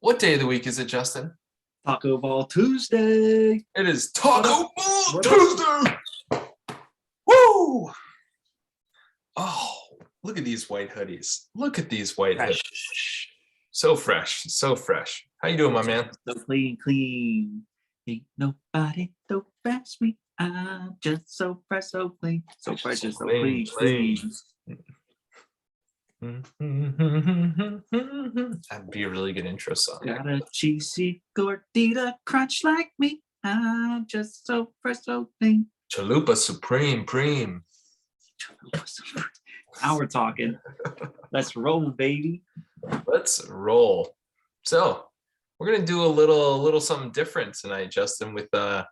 What day of the week is it, Justin? Taco Ball Tuesday. It is Taco Ball What Tuesday. Woo! Oh, look at these white hoodies. Look at these white Fresh. hoodies. So fresh, so fresh. How you doing, my man? So clean. Ain't nobody so fresh. We are just so fresh, so clean. So fresh and so clean. That'd be a really good intro song. Got a cheesy gordita crunch like me. I'm just so fresh, so clean. Chalupa Supreme. Now we're talking. Let's roll, baby. Let's roll. So we're gonna do a little something different tonight, Justin, with a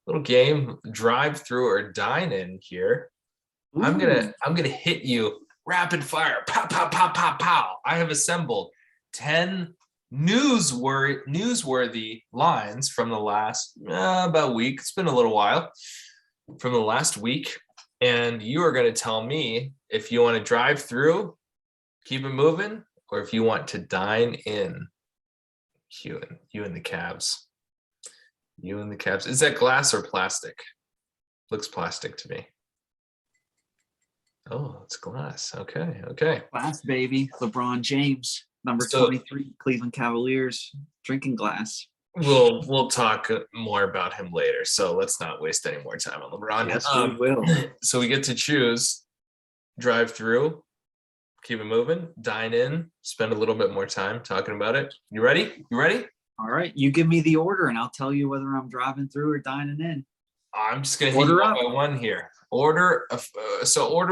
little game, drive through or dine in here. Ooh. I'm gonna hit you rapid fire. Pow, pow, pow, pow, pow. I have assembled 10 newsworthy lines from the last about week. It's been a little while from the last week. And you are going to tell me if you want to drive through, keep it moving, or if you want to dine in. You and the Cavs. You and the Cavs. Is that glass or plastic? Looks plastic to me. Oh, it's glass. Okay. Glass, baby. LeBron James, number 23, Cleveland Cavaliers, drinking glass. We'll talk more about him later. So let's not waste any more time on LeBron. Yes, we will. So we get to choose drive through, keep it moving, dine in, spend a little bit more time talking about it. You ready? All right. You give me the order and I'll tell you whether I'm driving through or dining in. I'm just going to hit you one by one here. Order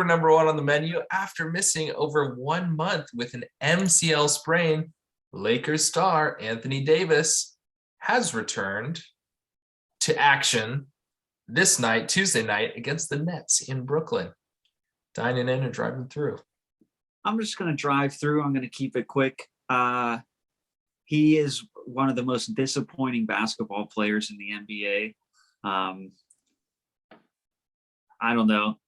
number one on the menu. After missing over 1 month with an MCL sprain, Lakers star Anthony Davis has returned to action this night, Tuesday night, against the Nets in Brooklyn. Dining in and driving through. I'm just going to drive through. I'm going to keep it quick. He is one of the most disappointing basketball players in the NBA. I don't know.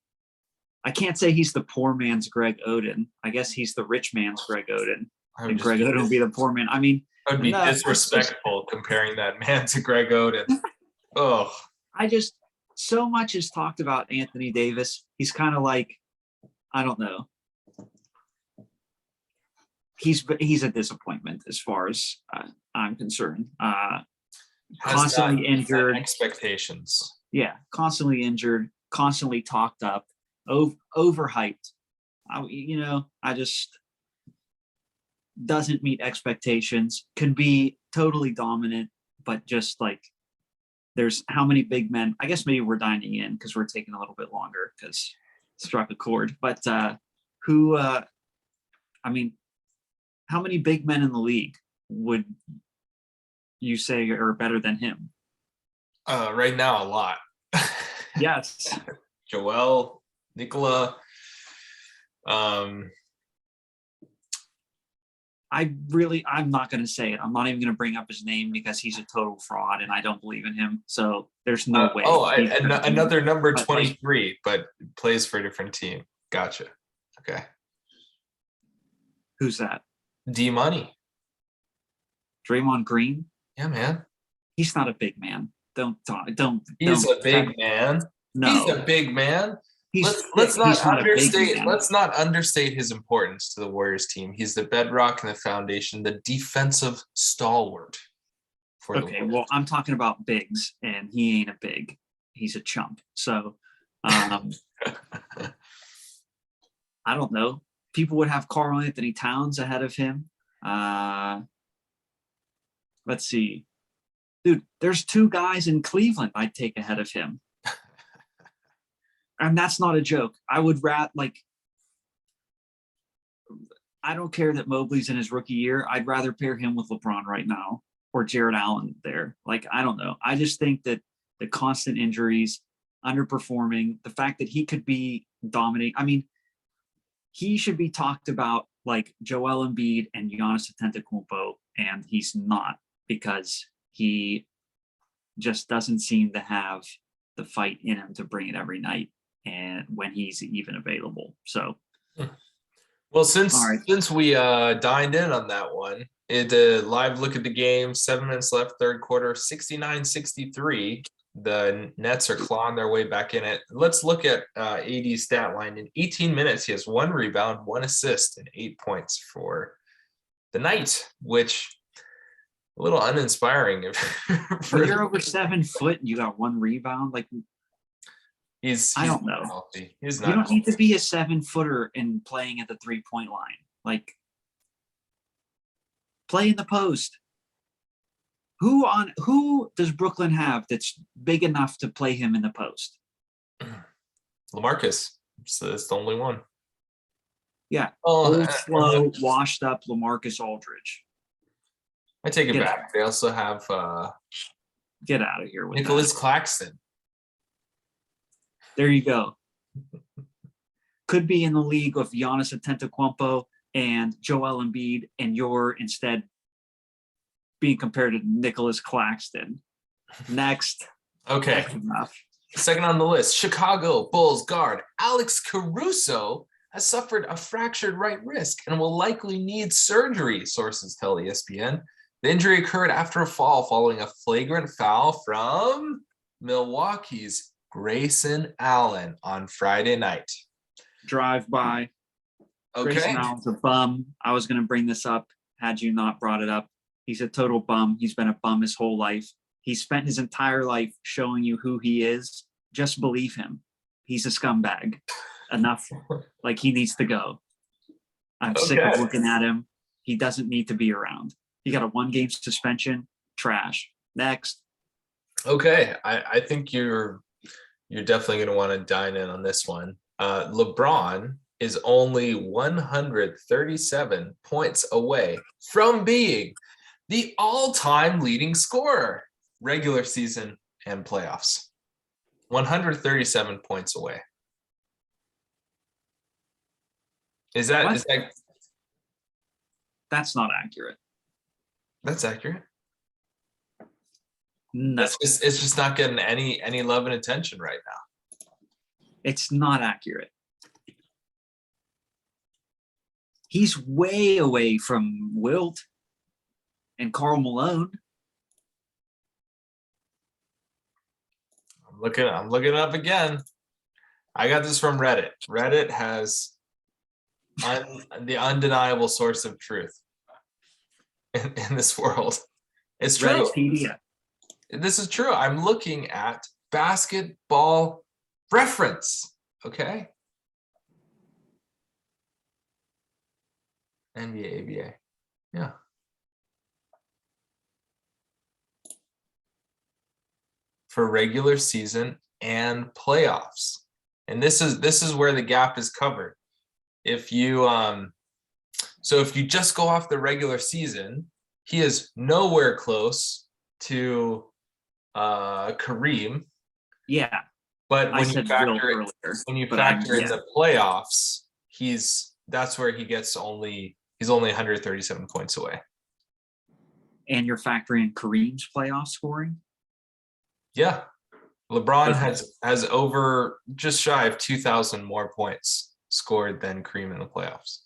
I can't say he's the poor man's Greg Oden. I guess he's the rich man's Greg Oden. And Greg Oden will be the poor man. I mean, it would be disrespectful comparing that man to Greg Oden. Oh, so much is talked about Anthony Davis. He's kind of like, I don't know. He's a disappointment as far as I'm concerned. Constantly injured. Expectations. Yeah, constantly injured, constantly talked up, overhyped. I just doesn't meet expectations. Can be totally dominant, but just like there's how many big men? I guess maybe we're dining in because we're taking a little bit longer because struck a chord. But how many big men in the league would you say are better than him? Right now, a lot. Yes. Joel, Nikola. I'm not going to say it. I'm not even going to bring up his name because he's a total fraud and I don't believe in him. So there's no way. Another number 23, but plays for a different team. Gotcha. Okay. Who's that? D-Money. Draymond Green? Yeah, man. He's not a big man. He's a big man. No. He's a big man. Let's not understate his importance to the Warriors team. He's the bedrock and the foundation, the defensive stalwart. Well, I'm talking about bigs, and he ain't a big. He's a chump. So, I don't know. People would have Karl Anthony Towns ahead of him. Let's see. Dude, there's 2 guys in Cleveland I'd take ahead of him. And that's not a joke. I would I don't care that Mobley's in his rookie year. I'd rather pair him with LeBron right now or Jared Allen there. I don't know. I just think that the constant injuries, underperforming, the fact that he could be dominating. I mean, he should be talked about like Joel Embiid and Giannis Antetokounmpo, and he's not because he just doesn't seem to have the fight in him to bring it every night and when he's even available. So, well, since we dined in on that one, The live look at the game, 7 minutes left, third quarter, 69-63. The Nets are clawing their way back in it. Let's look at AD's stat line. In 18 minutes, he has 1 rebound, 1 assist, and 8 points for the night, which a little uninspiring. When you're over 7 foot and you got 1 rebound, like he's I don't know. Healthy. He's You not don't healthy. need to be a 7-footer and playing at the 3-point line. Like, play in the post. Who does Brooklyn have that's big enough to play him in the post? LaMarcus. So it's the only one. Yeah. Oh, Old, slow, washed up LaMarcus Aldridge. I take it Get back. They also have Get out of here with Nicholas that. Claxton. There you go. Could be in the league of Giannis Antetokounmpo and Joel Embiid, and you're instead being compared to Nicholas Claxton. Next. Okay. That's enough. Second on the list, Chicago Bulls guard Alex Caruso has suffered a fractured right wrist and will likely need surgery, sources tell ESPN. The injury occurred after a fall following a flagrant foul from Milwaukee's Grayson Allen on Friday night. Drive by. Okay. Grayson Allen's a bum. I was going to bring this up had you not brought it up. He's a total bum. He's been a bum his whole life. He spent his entire life showing you who he is. Just believe him. He's a scumbag. Enough. Like, he needs to go. I'm sick of looking at him. He doesn't need to be around. He got a 1-game suspension. Trash. Next. Okay. I think you're definitely going to want to dine in on this one. LeBron is only 137 points away from being the all-time leading scorer, regular season and playoffs. 137 points away. Is that That's not accurate. That's accurate? No. It's just not getting any love and attention right now. It's not accurate. He's way away from Wilt and Karl Malone. I'm looking it up again. I got this from Reddit. Reddit has the undeniable source of truth in this world. It's true. Redditpedia. This is true. I'm looking at basketball reference. Okay. NBA, ABA. Yeah. For regular season and playoffs. And this is where the gap is covered. If you if you just go off the regular season, he is nowhere close to Kareem. Yeah. But when you factor in the playoffs, that's where he's only 137 points away. And you're factoring Kareem's playoff scoring? Yeah. LeBron has over just shy of 2,000 more points scored than Kareem in the playoffs.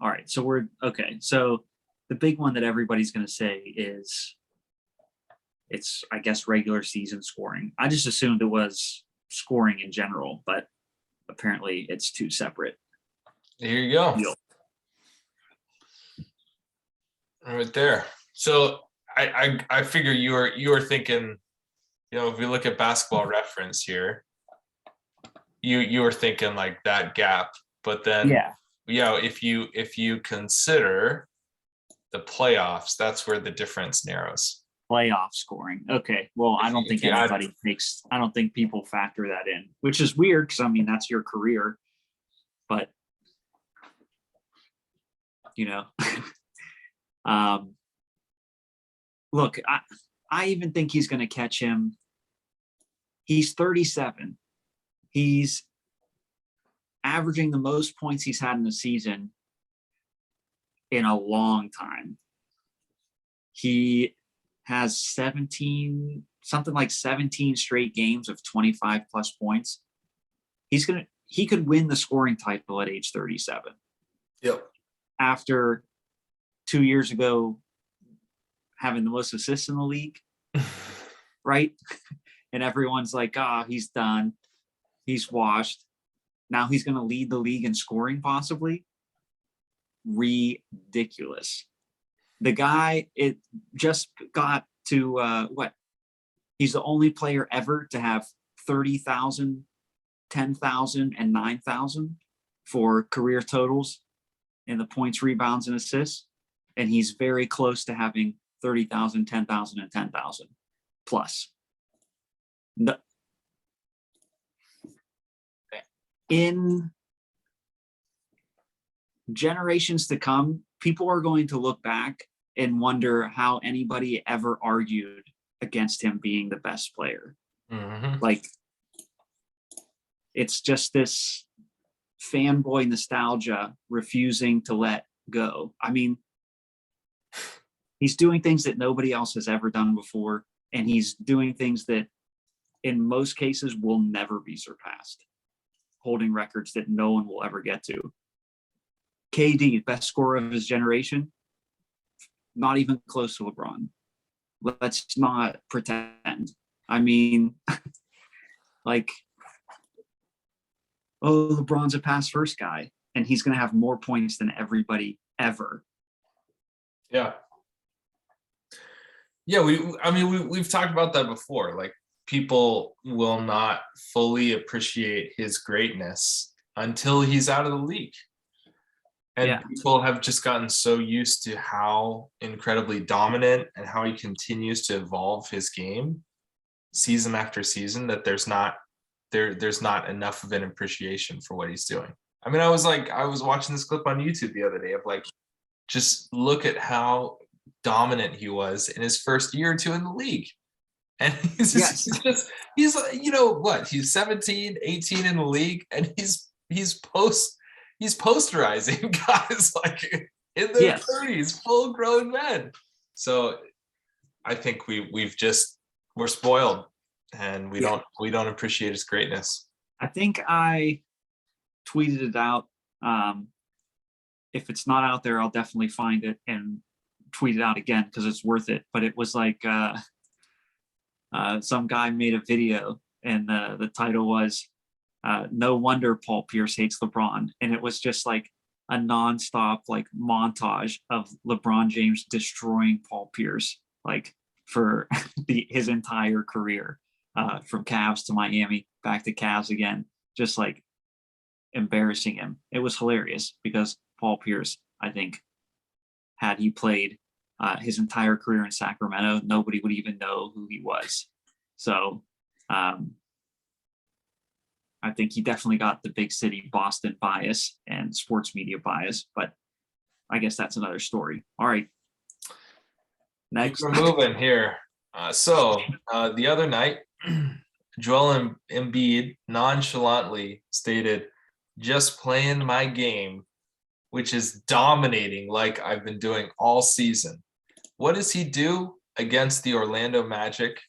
All right. So we're okay. So the big one that everybody's going to say is it's, I guess, regular season scoring. I just assumed it was scoring in general, but apparently it's two separate. Here you go. Deal. Right there. So I figure you were thinking, if we look at basketball reference here, you were thinking like that gap, but then if you consider the playoffs, that's where the difference narrows. Playoff scoring. Okay. Well, I don't think I don't think people factor that in, which is weird because that's your career. But look, I even think he's going to catch him. He's 37. He's averaging the most points he's had in the season in a long time. He has 17 straight games of 25 plus points. He could win the scoring title at age 37. Yep. After 2 years ago having the most assists in the league, right? And everyone's like, he's done. He's washed. Now he's going to lead the league in scoring, possibly. Ridiculous. The guy, it just got to what? He's the only player ever to have 30,000, 10,000, and 9,000 for career totals in the points, rebounds, and assists. And he's very close to having 30,000, 10,000, and 10,000 plus. In generations to come, people are going to look back and wonder how anybody ever argued against him being the best player. Mm-hmm. Like, it's just this fanboy nostalgia refusing to let go. I mean, he's doing things that nobody else has ever done before, and he's doing things that in most cases will never be surpassed, holding records that no one will ever get to. KD, best scorer of his generation, not even close to LeBron. Let's not pretend. I mean, like, LeBron's a pass first guy, and he's going to have more points than everybody ever. Yeah. Yeah, we've talked about that before. Like, people will not fully appreciate his greatness until he's out of the league. And people have just gotten so used to how incredibly dominant and how he continues to evolve his game season after season that there's not enough of an appreciation for what he's doing. I mean, I was watching this clip on YouTube the other day of like, just look at how dominant he was in his first year or two in the league. And he's you know what, he's 17, 18 in the league, and he's posterizing guys like in their 30s, full grown men. So I think we're spoiled, and we don't appreciate his greatness. I think I tweeted it out. If it's not out there, I'll definitely find it and tweet it out again because it's worth it. But it was like some guy made a video, and the title was "No Wonder Paul Pierce Hates LeBron," and it was just like a nonstop like montage of LeBron James destroying Paul Pierce like for his entire career, from Cavs to Miami, back to Cavs again, just like embarrassing him. It was hilarious because Paul Pierce, I think, had he played his entire career in Sacramento, nobody would even know who he was. So I think he definitely got the big city Boston bias and sports media bias, but I guess that's another story. All right. Next. We're moving here. So the other night, Joel Embiid nonchalantly stated, "Just playing my game," which is dominating like I've been doing all season. What does he do against the Orlando Magic?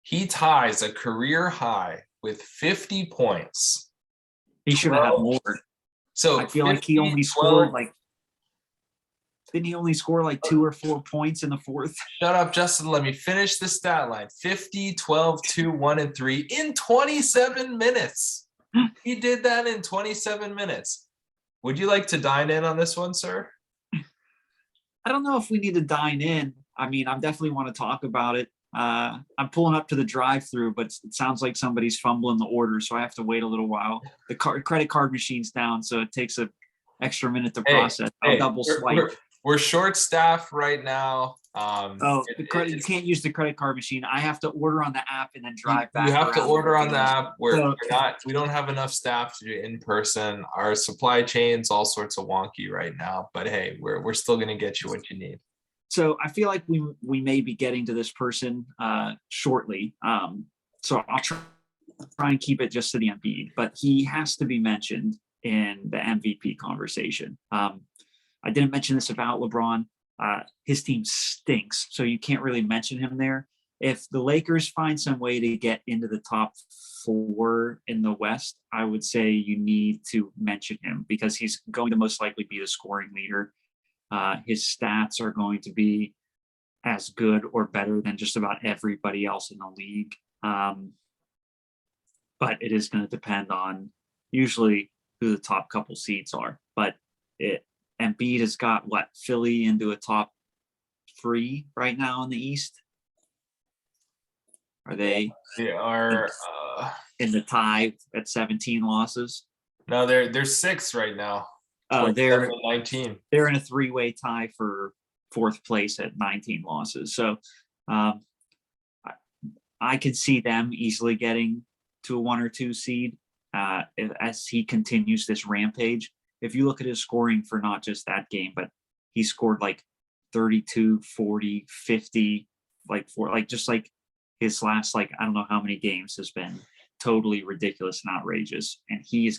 He ties a career high with 50 points. He should have had more. So I feel 50, like he only scored like, didn't he only score like 2 or 4 points in the fourth? Shut up, Justin. Let me finish the stat line. 50, 12, 2, 1, and 3 in 27 minutes. He did that in 27 minutes. Would you like to dine in on this one, sir? I don't know if we need to dine in. I mean, I definitely want to talk about it. I'm pulling up to the drive-through, but it sounds like somebody's fumbling the order, so I have to wait a little while. The credit card machine's down, so it takes an extra minute to process. I'll double swipe. We're short-staffed right now. You can't use the credit card machine. I have to order on the app and then drive back. You have to order on the app. We don't have enough staff to do it in person. Our supply chain's all sorts of wonky right now, but hey, we're still going to get you what you need. So I feel like we may be getting to this person shortly. So I'll try and keep it just to the Embiid, but he has to be mentioned in the MVP conversation. I didn't mention this about LeBron. His team stinks, so you can't really mention him there. If the Lakers find some way to get into the top 4 in the West, I would say you need to mention him because he's going to most likely be the scoring leader. His stats are going to be as good or better than just about everybody else in the league. But it is going to depend on usually who the top couple seeds are. But Embiid has got Philly into a top 3 right now in the East. Are they? They are in the tie at 17 losses. No, they're 6 right now. They're 19. They're in a 3-way tie for 4th place at 19 losses. So I could see them easily getting to a 1 or 2 seed as he continues this rampage. If you look at his scoring for not just that game, but he scored like 32, 40, 50, just like his last, I don't know how many games has been totally ridiculous and outrageous. And he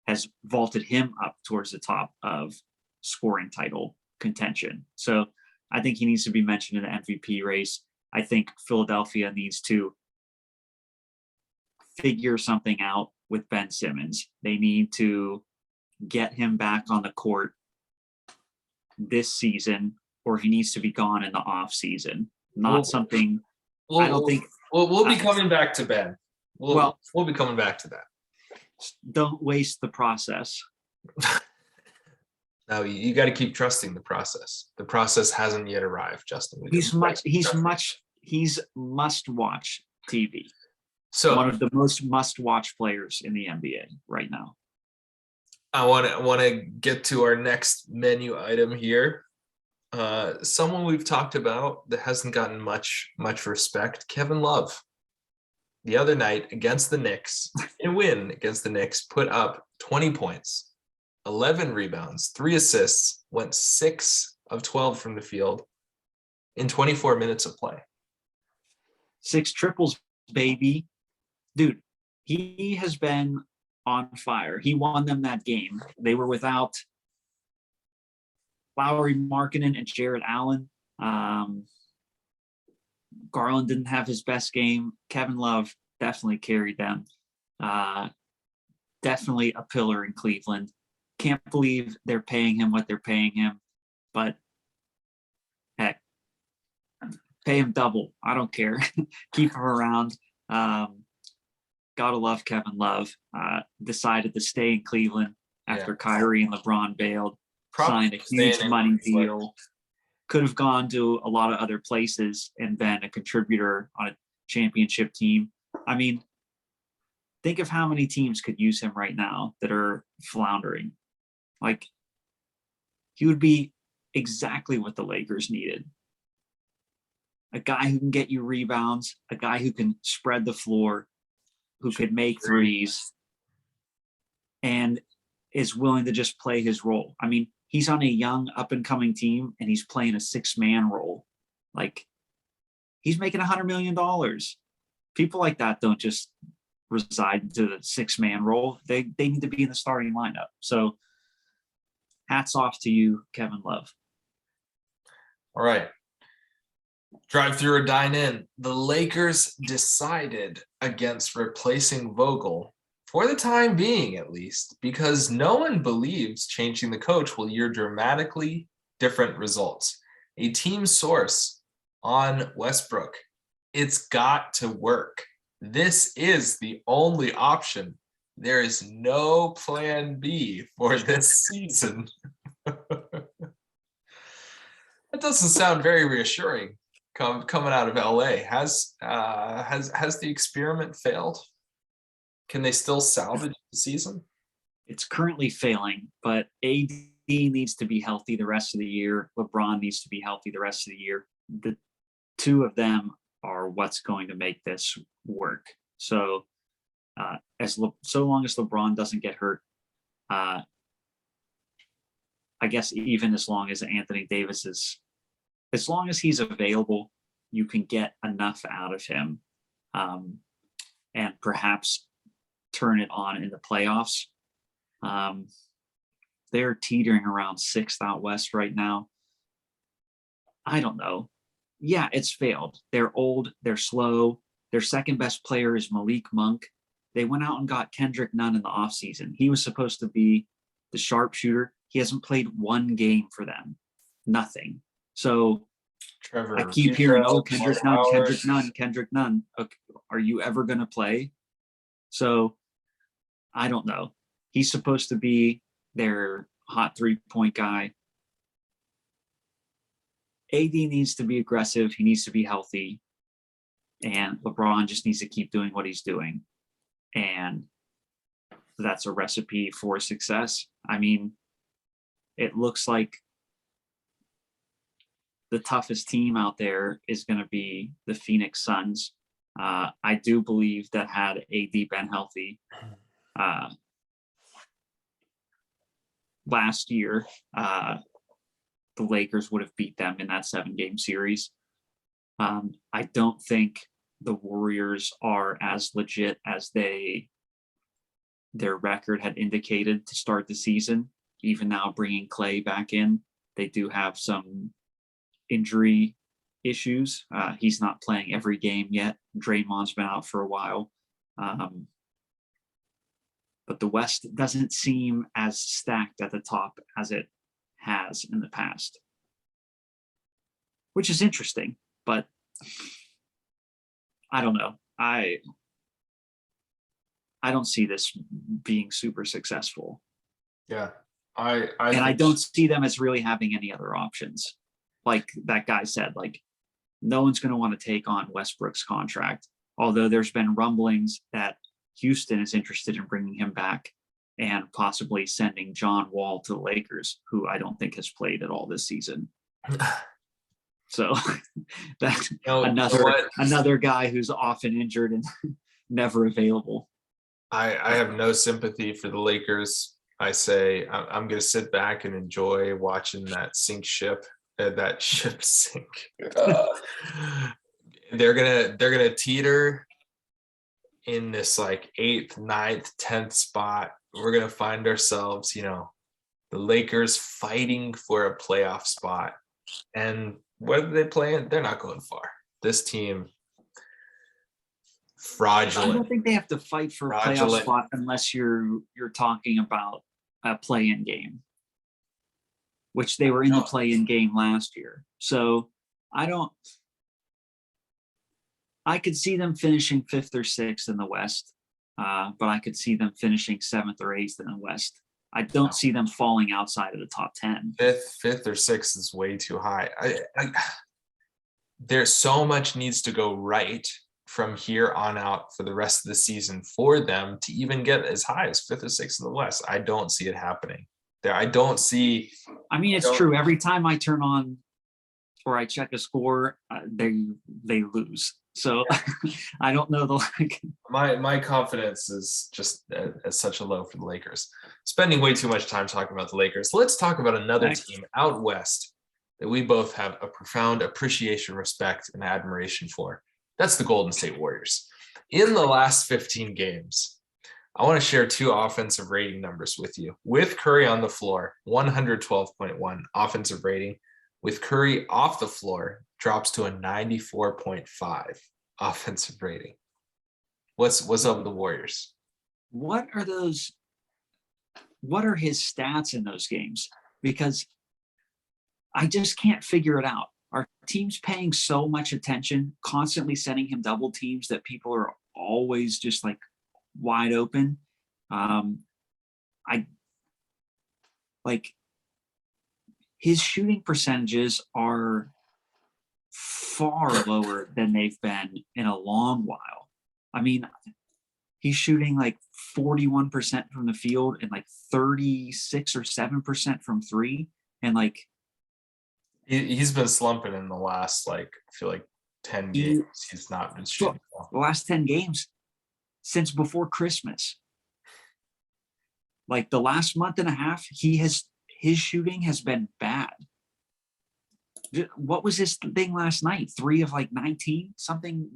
has vaulted him up towards the top of scoring title contention. So I think he needs to be mentioned in the MVP race. I think Philadelphia needs to figure something out with Ben Simmons. They need to get him back on the court this season, or he needs to be gone in the off season. I don't think. We'll be coming back to Ben. We'll be coming back to that. Don't waste the process. No, you got to keep trusting the process. The process hasn't yet arrived, Justin. He's must-watch TV. So one of the most must-watch players in the NBA right now. I want to get to our next menu item here. Someone we've talked about that hasn't gotten much respect, Kevin Love. The other night against the Knicks, in win against the Knicks, put up 20 points, 11 rebounds, 3 assists, went 6 of 12 from the field in 24 minutes of play. 6 triples, baby. Dude, he has been on fire. He won them that game. They were without Lowry Markkanen and Jared Allen. Garland didn't have his best game. Kevin Love definitely carried them. Definitely a pillar in Cleveland. Can't believe they're paying him what they're paying him. But heck, pay him double. I don't care. Keep him around. Gotta love Kevin Love. Decided to stay in Cleveland after Kyrie and LeBron bailed. Signed a huge money deal. Could have gone to a lot of other places and been a contributor on a championship team. I mean, think of how many teams could use him right now that are floundering. He would be exactly what the Lakers needed. A guy who can get you rebounds, a guy who can spread the floor, who could make threes, and is willing to just play his role. I mean, he's on a young up-and-coming team, and he's playing a 6-man role. He's making $100 million. People like that don't just reside into the 6-man role. They need to be in the starting lineup. So hats off to you, Kevin Love. All right. Drive through or dine in. The Lakers decided against replacing Vogel, for the time being at least, because no one believes changing the coach will yield dramatically different results. A team source on Westbrook, it's got to work. This is the only option. There is no plan B for this season. That doesn't sound very reassuring coming out of LA. Has the experiment failed? Can they still salvage the season? It's currently failing, but AD needs to be healthy the rest of the year. LeBron needs to be healthy the rest of the year. The two of them are what's going to make this work. So so long as LeBron doesn't get hurt, I guess even as long as Anthony Davis as long as he's available, you can get enough out of him, and perhaps turn it on in the playoffs. They're teetering around 6th out west right now. I don't know. Yeah, it's failed. They're old. They're slow. Their second best player is Malik Monk. They went out and got Kendrick Nunn in the offseason. He was supposed to be the sharpshooter. He hasn't played one game for them. Nothing. So Trevor, I keep hearing, oh, Kendrick Kendrick Nunn. Okay, are you ever going to play? So I don't know. He's supposed to be their hot 3-point guy. AD needs to be aggressive. He needs to be healthy. And LeBron just needs to keep doing what he's doing. And that's a recipe for success. I mean, it looks like the toughest team out there is going to be the Phoenix Suns. I do believe that had AD been healthy last year, the Lakers would have beat them in that 7-game series. I don't think the Warriors are as legit as their record had indicated to start the season. Even now, bringing Clay back in, they do have some injury issues. He's not playing every game yet. Draymond's been out for a while. But the West doesn't seem as stacked at the top as it has in the past, which is interesting, but I don't know. I don't see this being super successful. Yeah. I don't see them as really having any other options. Like that guy said, like no one's going to want to take on Westbrook's contract, although there's been rumblings that Houston is interested in bringing him back and possibly sending John Wall to the Lakers, who I don't think has played at all this season. So that another guy who's often injured and never available. I have no sympathy for the Lakers. I say I'm going to sit back and enjoy watching that ship sink. They're gonna teeter in this like 8th, 9th, 10th spot. We're gonna find ourselves, the Lakers fighting for a playoff spot. And what are they playing? They're not going far. This team, fraudulent. I don't think they have to fight for a playoff spot unless you're talking about a play-in game, which they were in the play-in game last year. So I could see them finishing 5th or 6th in the West, but I could see them finishing 7th or 8th in the West. I don't see them falling outside of the top 10. 5th or 6th is way too high. There's so much needs to go right from here on out for the rest of the season for them to even get as high as 5th or 6th in the West. I don't see it happening there. I don't see. I mean, it's true. Every time I turn on or I check a score, they lose. So I don't know my confidence is just at such a low for the Lakers. Spending way too much time talking about the Lakers. Let's talk about another team out west that we both have a profound appreciation, respect, and admiration for. That's the Golden State Warriors. In the last 15 games, I want to share 2 offensive rating numbers with you. With Curry on the floor, 112.1 offensive rating. With Curry off the floor, drops to a 94.5 offensive rating. What's up with the Warriors? What are his stats in those games? Because I just can't figure it out. Our team's paying so much attention, constantly sending him double teams that people are always just like wide open. His shooting percentages are far lower than they've been in a long while. I mean, he's shooting like 41% from the field and like 36 or 7% from 3. And like, he's been slumping in the last, I feel like 10 games. He's not been shooting well. The last 10 games since before Christmas. Like the last month and a half, his shooting has been bad. What was his thing last night? 3 of like 19, something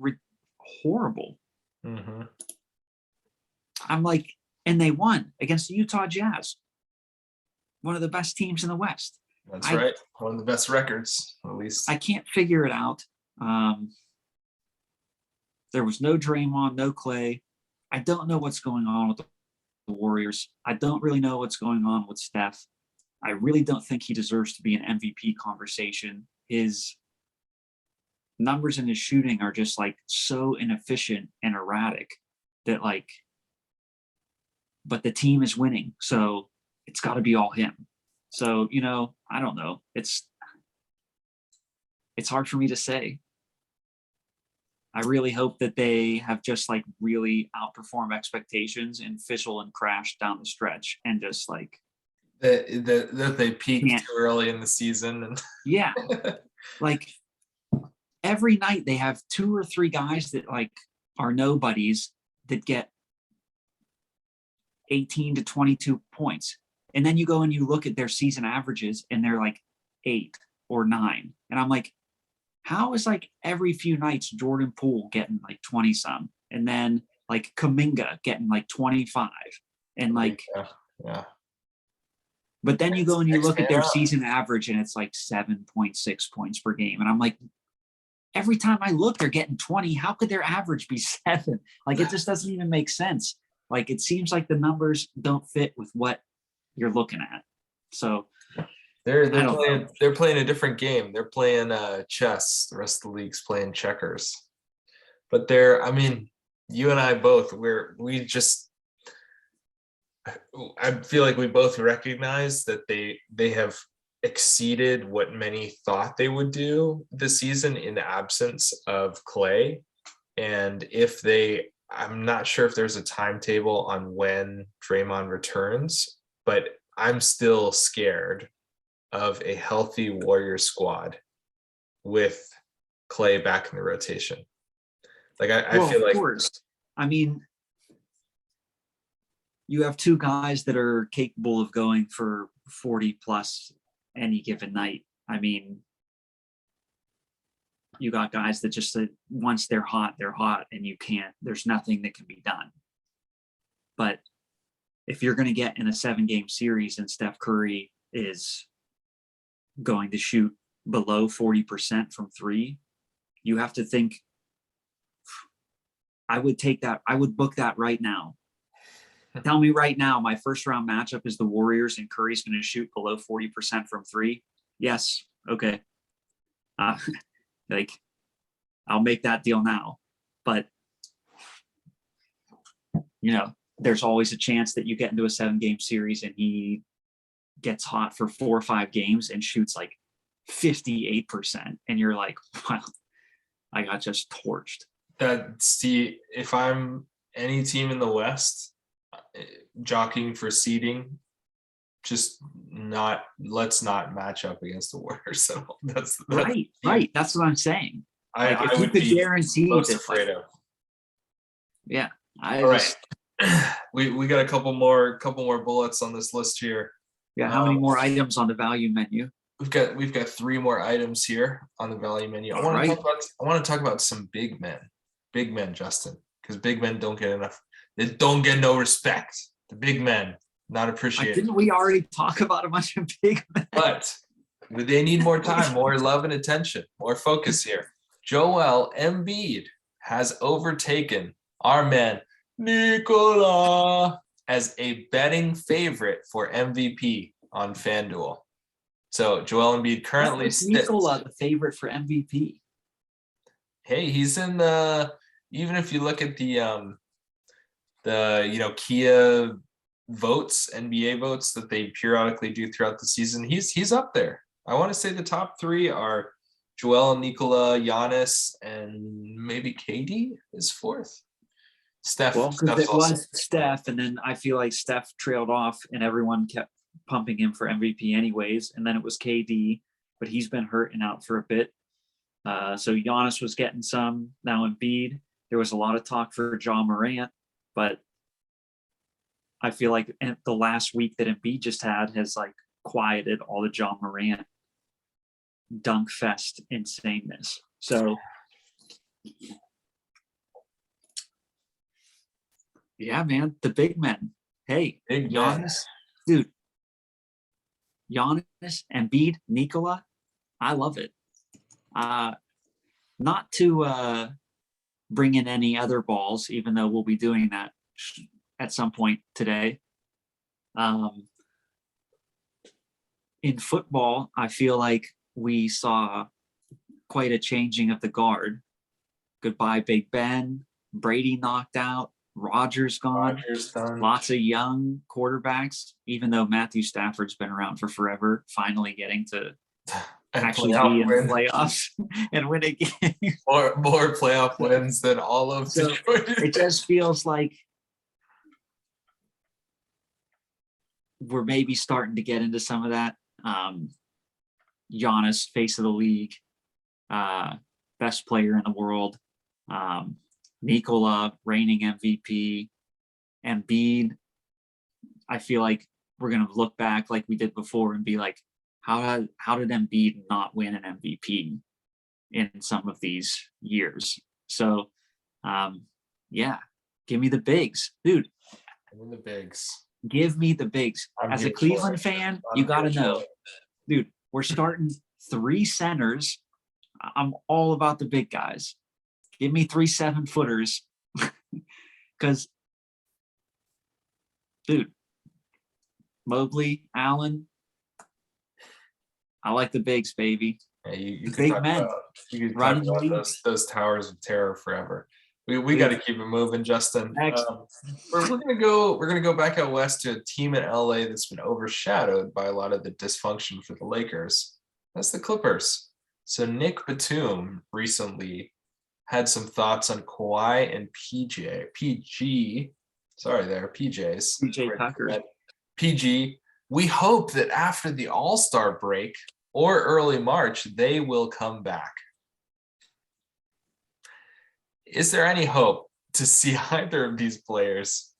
horrible. Mm-hmm. I'm like, and they won against the Utah Jazz, one of the best teams in the West. That's right. One of the best records, at least. I can't figure it out. There was no Draymond, no Clay. I don't know what's going on with the Warriors. I don't really know what's going on with Steph. I really don't think he deserves to be an MVP conversation. His numbers in his shooting are just like so inefficient and erratic that like, but the team is winning. So it's got to be all him. So, I don't know. It's hard for me to say. I really hope that they have just like really outperformed expectations and fizzle and crash down the stretch and just like that they peaked too early in the season. And yeah, like every night they have 2 or 3 guys that like are nobodies that get 18 to 22 points. And then you go and you look at their season averages and they're like 8 or 9. And I'm like, how is like every few nights Jordan Poole getting like 20 some, and then like Kuminga getting like 25, and like, yeah. But then you go and you look at their season average and it's like 7.6 points per game. And I'm like, every time I look, they're getting 20. How could their average be 7? Like, it just doesn't even make sense. Like, it seems like the numbers don't fit with what you're looking at. So they're playing a different game. They're playing chess. The rest of the league's playing checkers. But you and I both, I feel like we both recognize that they have exceeded what many thought they would do this season in the absence of Clay. And I'm not sure if there's a timetable on when Draymond returns, but I'm still scared of a healthy Warriors squad with Clay back in the rotation. Like I feel like, of course. I mean, you have 2 guys that are capable of going for 40 plus any given night. I mean, you got guys that just once they're hot, and there's nothing that can be done. But if you're going to get in a 7-game series and Steph Curry is going to shoot below 40% from 3, you have to think, I would take that. I would book that right now. Tell me right now, my first round matchup is the Warriors and Curry's going to shoot below 40% from 3. Yes. Okay. Like, I'll make that deal now. But, there's always a chance that you get into a 7-game series and he gets hot for 4 or 5 games and shoots like 58%. And you're like, wow, I got just torched. If I'm any team in the West jockeying for seeding, let's not match up against the Warriors. So that's right. That's what I'm saying. I would be guarantee most afraid of. Yeah. All right. We got a couple more bullets on this list here. Yeah. How many more items on the value menu? We've got 3 more items here on the value menu. I want to talk about some big men, Justin, because big men don't get enough. They don't get no respect. The big men, not appreciated. Didn't we already talk about a bunch of big men? But they need more time, more love and attention, more focus here. Joel Embiid has overtaken our man Nikola as a betting favorite for MVP on FanDuel. So Joel Embiid currently Nikola the favorite for MVP. Hey, he's in the, even if you look at the Kia votes, NBA votes that they periodically do throughout the season, he's up there. I want to say the top 3 are Joel, Nikola, Giannis, and maybe KD is 4th. Steph. Well, because it was Steph, and then I feel like Steph trailed off, and everyone kept pumping him for MVP anyways. And then it was KD, but he's been hurt and out for a bit. So Giannis was getting some. Now Embiid. There was a lot of talk for Ja Morant, but I feel like the last week that Embiid just had has like quieted all the Ja Morant dunk fest insaneness. So yeah, man, the big men. Hey, Giannis, dude. Giannis, Embiid, Nikola, I love it. Not to bring in any other balls, even though we'll be doing that at some point today. in football, I feel like we saw quite a changing of the guard. Goodbye, Big Ben. Brady knocked out. Rodgers gone. Rodgers done. Lots of young quarterbacks, even though Matthew Stafford's been around for forever, finally getting to And actually playoff be in the wins. playoffs and win a game. More playoff wins than all of So Detroit. it just feels like we're maybe starting to get into some of that. Giannis, face of the league, best player in the world. Nikola, reigning MVP. Embiid, I feel like we're going to look back like we did before and be like, how did Embiid not win an MVP in some of these years? So, yeah, give me the bigs, dude. Give me the bigs. Give me the bigs. As a Cleveland fan, you got to know, dude, we're starting 3 centers. I'm all about the big guys. Give me 3 7-footers because, dude, Mobley, Allen, I like the bigs, baby. Yeah, you The could big talk men about, you could talk running the about league. those towers of terror forever. We got to keep it moving, Justin. Next. We're gonna go back out west to a team in LA that's been overshadowed by a lot of the dysfunction for the Lakers. That's the Clippers. So Nick Batum recently had some thoughts on Kawhi and PJs. PJ Tucker. PG. We hope that after the All-Star break or early March, they will come back. Is there any hope to see either of these players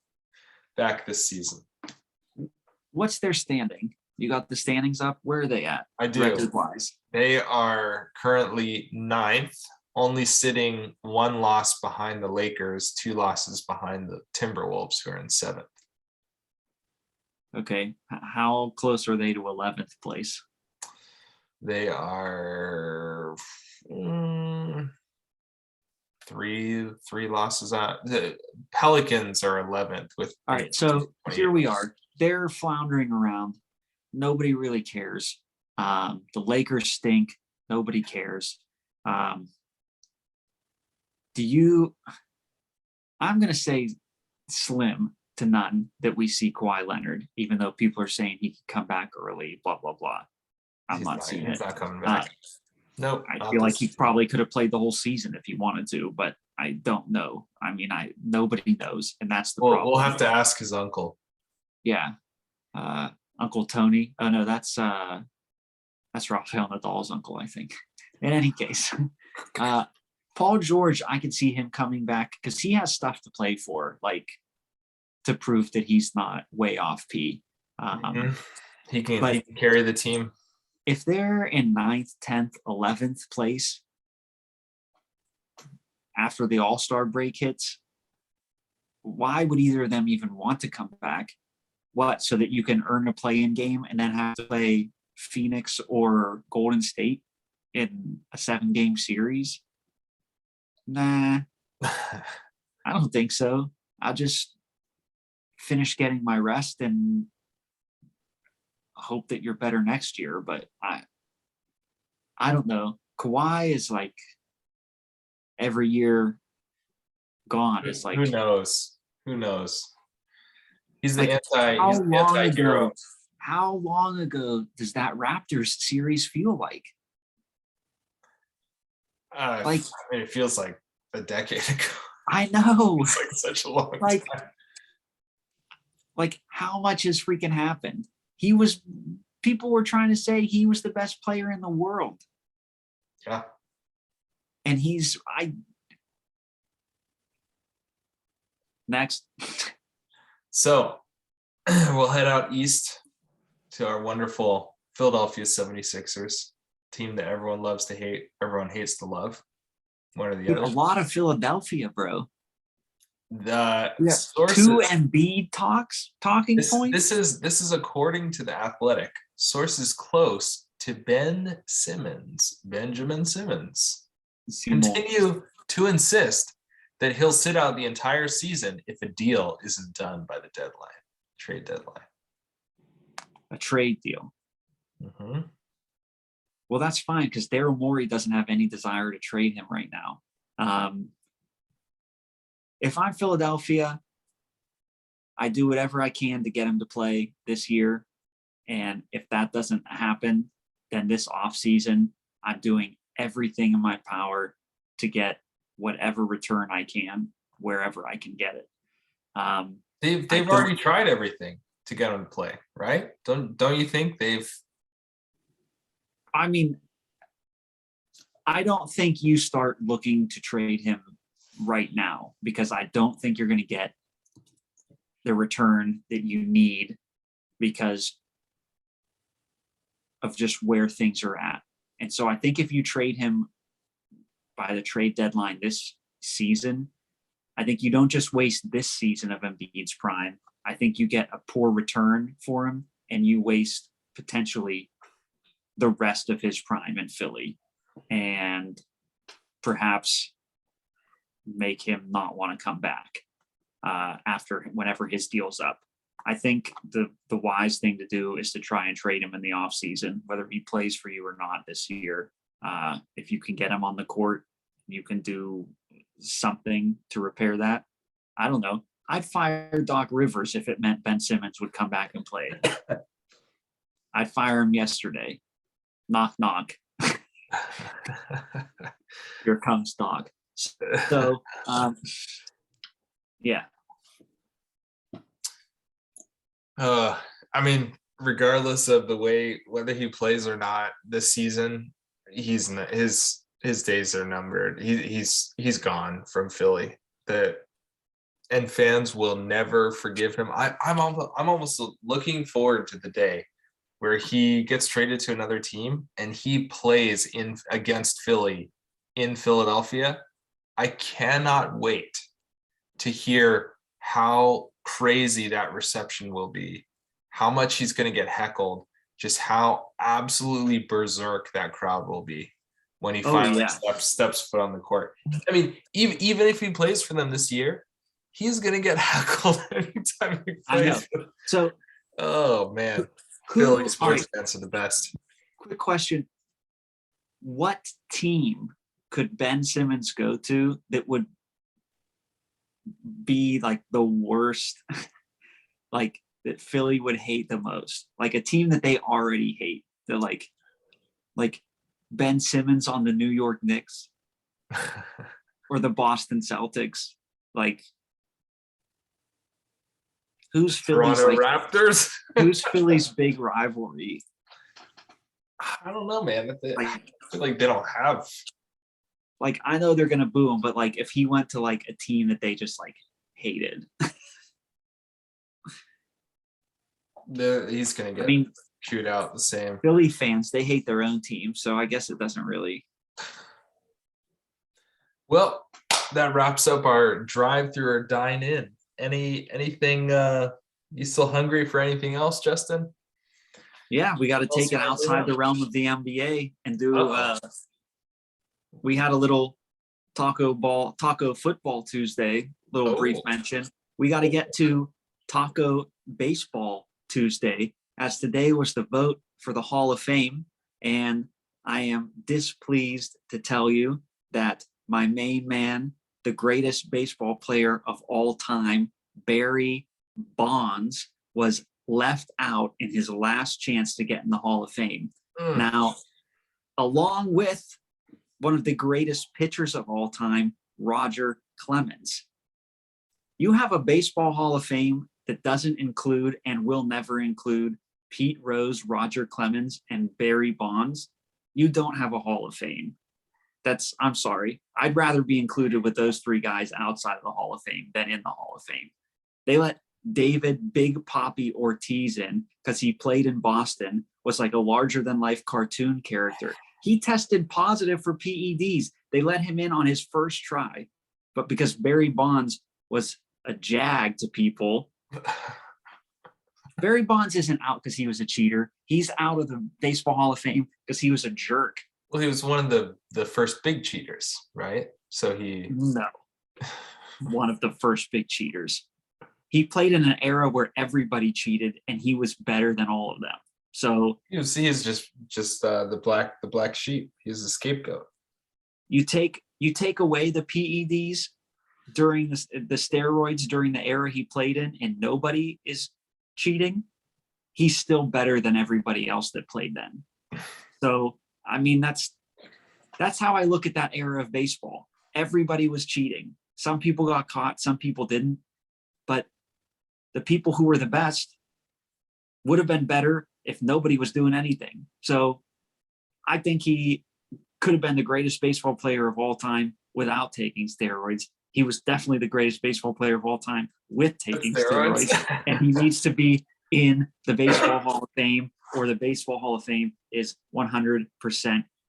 back this season? What's their standing? You got the standings up? Where are they at? I do. Record-wise. They are currently 9th, only sitting 1 loss behind the Lakers, 2 losses behind the Timberwolves, who are in 7th. Okay. How close are they to 11th place? They are 3 losses out. The Pelicans are 11th with. All right. So here we are. They're floundering around. Nobody really cares. The Lakers stink. Nobody cares. I'm going to say slim to none that we see Kawhi Leonard, even though people are saying he can come back early, blah, blah, blah. I'm not seeing it. He's not coming back. Nope. I feel like he probably could have played the whole season if he wanted to, but I don't know. I mean, nobody knows, and that's the problem. We'll have to ask his uncle. Yeah. Uncle Tony. Oh no, that's Rafael Nadal's uncle, I think. In any case, Paul George, I can see him coming back because he has stuff to play for, like to prove that he's not way off P. He can carry the team. If they're in 9th, 10th, 11th place after the All-Star break hits, why would either of them even want to come back? What, so that you can earn a play-in game and then have to play Phoenix or Golden State in a 7-game series? Nah, I don't think so. I'll just finish getting my rest and hope that you're better next year. But I don't know. Kawhi is like every year gone. It's like, who knows? He's the like, anti-hero. How long ago does that Raptors series feel like? I mean, it feels like a decade ago. I know. It's like such a long time. Like how much has freaking happened? People were trying to say he was the best player in the world. Yeah. And next. So we'll head out east to our wonderful Philadelphia 76ers, team that everyone loves to hate, everyone hates to love. One or the other. A lot of Philadelphia, bro. Sources, 2 Embiid talking points. This is according to the Athletic. Sources close to Benjamin Simmons, continue to insist that he'll sit out the entire season if a deal isn't done by the trade deadline. A trade deal. Mhm. Well, that's fine because Daryl Morey doesn't have any desire to trade him right now. If I'm Philadelphia, I do whatever I can to get him to play this year. And if that doesn't happen, then this offseason, I'm doing everything in my power to get whatever return I can wherever I can get it. They've I they've don't, already tried everything to get him to play, right? Don't you think they've? I mean, I don't think you start looking to trade him right now because I don't think you're going to get the return that you need because of just where things are at. And so I think if you trade him by the trade deadline this season, I think you don't just waste this season of Embiid's prime. I think you get a poor return for him and you waste potentially the rest of his prime in Philly and perhaps make him not want to come back after whenever his deal's up. I think the wise thing to do is to try and trade him in the offseason, whether he plays for you or not this year. If you can get him on the court, you can do something to repair that. I don't know. I'd fire Doc Rivers if it meant Ben Simmons would come back and play. I'd fire him yesterday. Knock, knock. Here comes Doc. So, yeah. I mean, regardless of the way whether he plays or not this season, his days are numbered. He's gone from Philly. And fans will never forgive him. I'm almost looking forward to the day where he gets traded to another team and he plays in against Philly in Philadelphia. I cannot wait to hear how crazy that reception will be, how much he's going to get heckled, just how absolutely berserk that crowd will be when he finally steps foot on the court. I mean, even if he plays for them this year, he's going to get heckled anytime he plays. So, oh man, Philly sports fans are the best. Quick question: what team could Ben Simmons go to that would be like the worst, like that Philly would hate the most? Like a team that they already hate. They're like Ben Simmons on the New York Knicks or the Boston Celtics. Like, who's Philly's Raptors? Who's Philly's big rivalry? I don't know, man. I feel like they don't have. Like, I know they're gonna boo him, but like if he went to like a team that they just like hated, he's gonna get chewed out the same. Philly fans, they hate their own team, so I guess it doesn't really. Well, that wraps up our drive through or dine in. Anything? You still hungry for anything else, Justin? Yeah, we got to take it outside the realm of the NBA and do. We had a little taco football Tuesday, little brief mention. We got to get to taco baseball Tuesday, as today was the vote for the Hall of Fame. And I am displeased to tell you that my main man, the greatest baseball player of all time, Barry Bonds, was left out in his last chance to get in the Hall of Fame. Now, along with one of the greatest pitchers of all time, Roger Clemens. You have a baseball Hall of Fame that doesn't include and will never include Pete Rose, Roger Clemens, and Barry Bonds. You don't have a Hall of Fame. I'm sorry. I'd rather be included with those three guys outside of the Hall of Fame than in the Hall of Fame. They let David Big Poppy Ortiz in because he played in Boston, was like a larger than life cartoon character. He tested positive for PEDs. They let him in on his first try. But because Barry Bonds was a jag to people, Barry Bonds isn't out because he was a cheater. He's out of the Baseball Hall of Fame because he was a jerk. Well, he was one of the first big cheaters, right? So No. One of the first big cheaters. He played in an era where everybody cheated, and he was better than all of them. So he is just the black sheep. He's the scapegoat. you take away the PEDs during the steroids during the era he played in, and nobody is cheating. He's still better than everybody else that played then. So I mean, that's how I look at that era of baseball. Everybody was cheating. Some people got caught, some people didn't. But the people who were the best would have been better if nobody was doing anything. So I think he could have been the greatest baseball player of all time without taking steroids. He was definitely the greatest baseball player of all time with taking steroids. And he needs to be in the Baseball Hall of Fame, or the Baseball Hall of Fame is 100%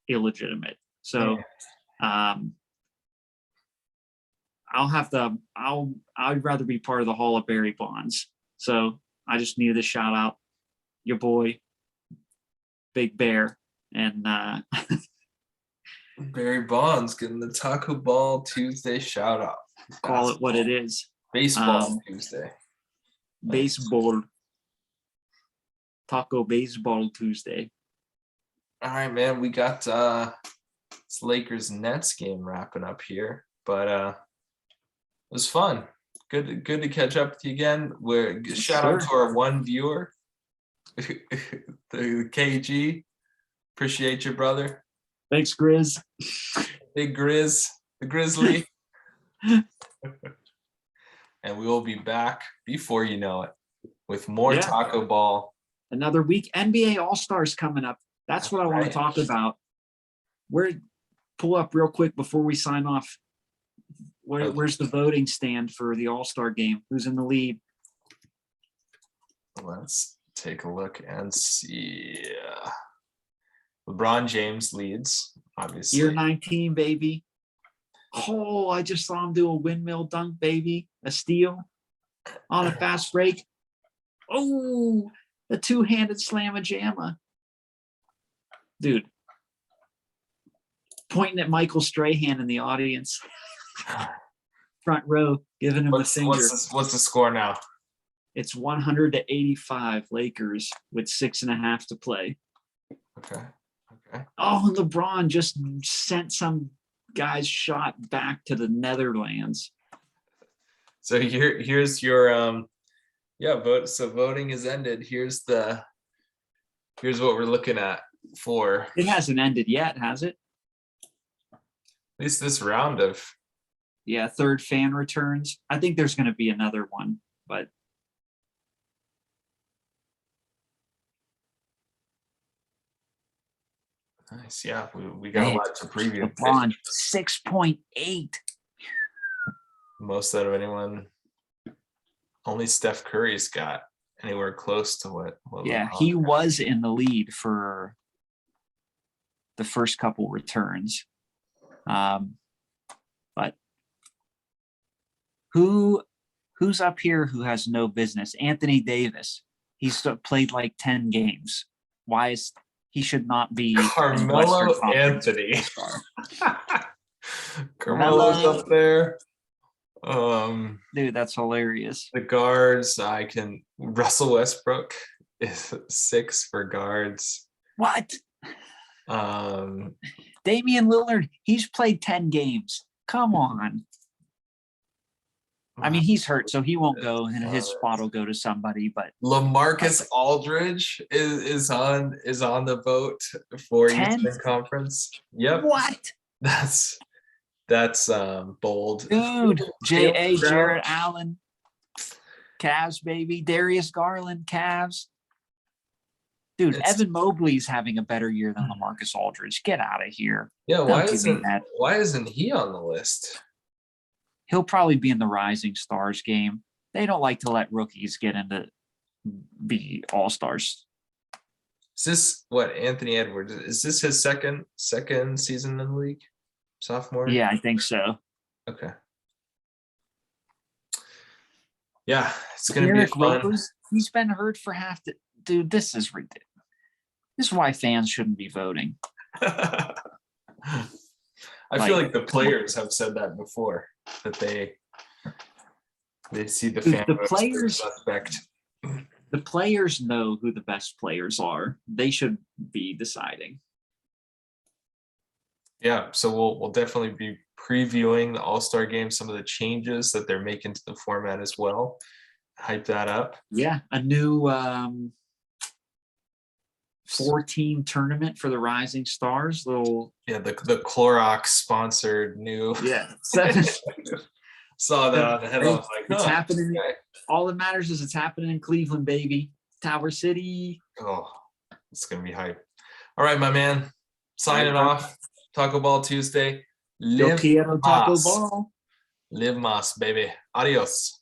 illegitimate. So I'd rather be part of the Hall of Barry Bonds. So I just needed to shout out your boy, Big Bear. And Barry Bonds getting the Taco Ball Tuesday shout out. Call it what it is. Baseball Tuesday. Baseball. Taco Baseball Tuesday. All right, man. We got this Lakers Nets game wrapping up here, but it was fun. Good to catch up with you again. Shout out to our one viewer, the KG. Appreciate you, brother. Thanks, Grizz. Big Grizz, the Grizzly. And we will be back before you know it with more Taco Ball. Another week. NBA All-Stars coming up. That's what I want to talk about. Pull up real quick before we sign off. Where's the voting stand for the All-Star game? Who's in the lead? Let's take a look and see. LeBron James leads, obviously. Year 19, baby. Oh, I just saw him do a windmill dunk, baby. A steal on a fast break. Oh, a two-handed slamma-jamma. Dude. Pointing at Michael Strahan in the audience. Front row, giving him the finger. What's the score now? It's 100-85 Lakers with 6.5 to play. Okay. Oh, and LeBron just sent some guy's shot back to the Netherlands. So here's your vote. So voting has ended. Here's what we're looking at for. It hasn't ended yet, has it? At least this round of. Yeah, third fan returns. I think there's going to be another one, but. Nice. Yeah, we got a lot to preview. LeBron, 6.8. Most out of anyone. Only Steph Curry's got anywhere close to what yeah, LeBron he was in the lead for the first couple returns. But who's up here who has no business? Anthony Davis. He's played like 10 games. Why is he should not be Carmelo Anthony? Carmelo's up there. Dude, that's hilarious. The guards, Russell Westbrook is 6 for guards. What? Damian Lillard, he's played 10 games. Come on. I mean, he's hurt, so he won't go, and his spot will go to somebody. But LaMarcus Aldridge is on the vote for 10? Eastern Conference. Yep. What? That's bold. Dude, J.A. Jarrett Allen, Cavs, baby. Darius Garland, Cavs. Dude, Evan Mobley's having a better year than LaMarcus Aldridge. Get out of here. Yeah, why isn't he on the list? He'll probably be in the Rising Stars game. They don't like to let rookies get into be all-stars. Is this what Anthony Edwards? Is this his second season in the league? Sophomore? Yeah, I think so. Okay. Yeah, it's gonna be fun. Rose, he's been hurt for half the dude. This is ridiculous. This is why fans shouldn't be voting. I feel like the players have said that before, that they see the fan the players suspect. The players know who the best players are. They should be deciding. Yeah, so we'll definitely be previewing the All-Star game, some of the changes that they're making to the format as well. Hype that up. Yeah, a new 4-team tournament for the Rising Stars. Little the Clorox sponsored new. yeah, 7. Saw that on the head. I was like, it's huh, happening. okay. All that matters is it's happening in Cleveland, baby. Tower City. Oh, it's gonna be hype. All right, my man. Signing All right, off. Taco Ball Tuesday. Yo Live quiero Taco Mas. Ball. Live Mas, baby. Adios.